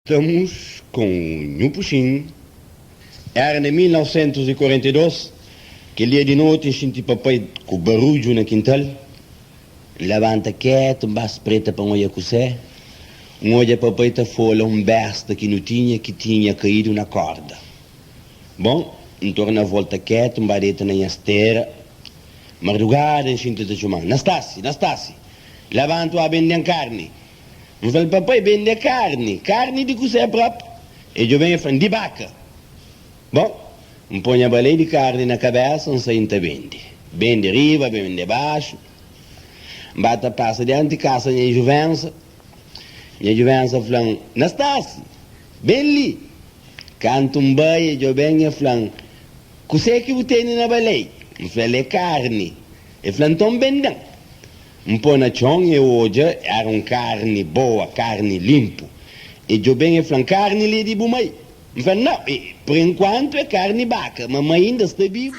Estamos com um puxinho. Era em 1942, que dia de noite, a gente papai com barulho na quintal. Levanta quieto, um baixo preta para olhar com você. Olha papai tá fora besta que tinha caído na corda. Bom, torna a volta quieto, bareta na esteira. Madrugada, a gente tá chamando. Nastassi, levanta a vender carne. Eu falei, papai, vende carne de cos'è próprio. E eu venho falando, di vaca. Bom, põe a baleia de carne na cabeça, não sai inte vende. Vende riva, vende baixo. Bata passa diante de casa minha juvença falando, Nastassi, vem lì. Canto um baia, eu venho falando, cos'è che você tem na baleia? Eu falei, carne. E falando, então vendendo. Un po' na chong e oggi era un carne boa, carne limpo. E io vengo a carne lì di bumai. Mi fa no, per quanto è carne bacca, ma ainda sta vivo.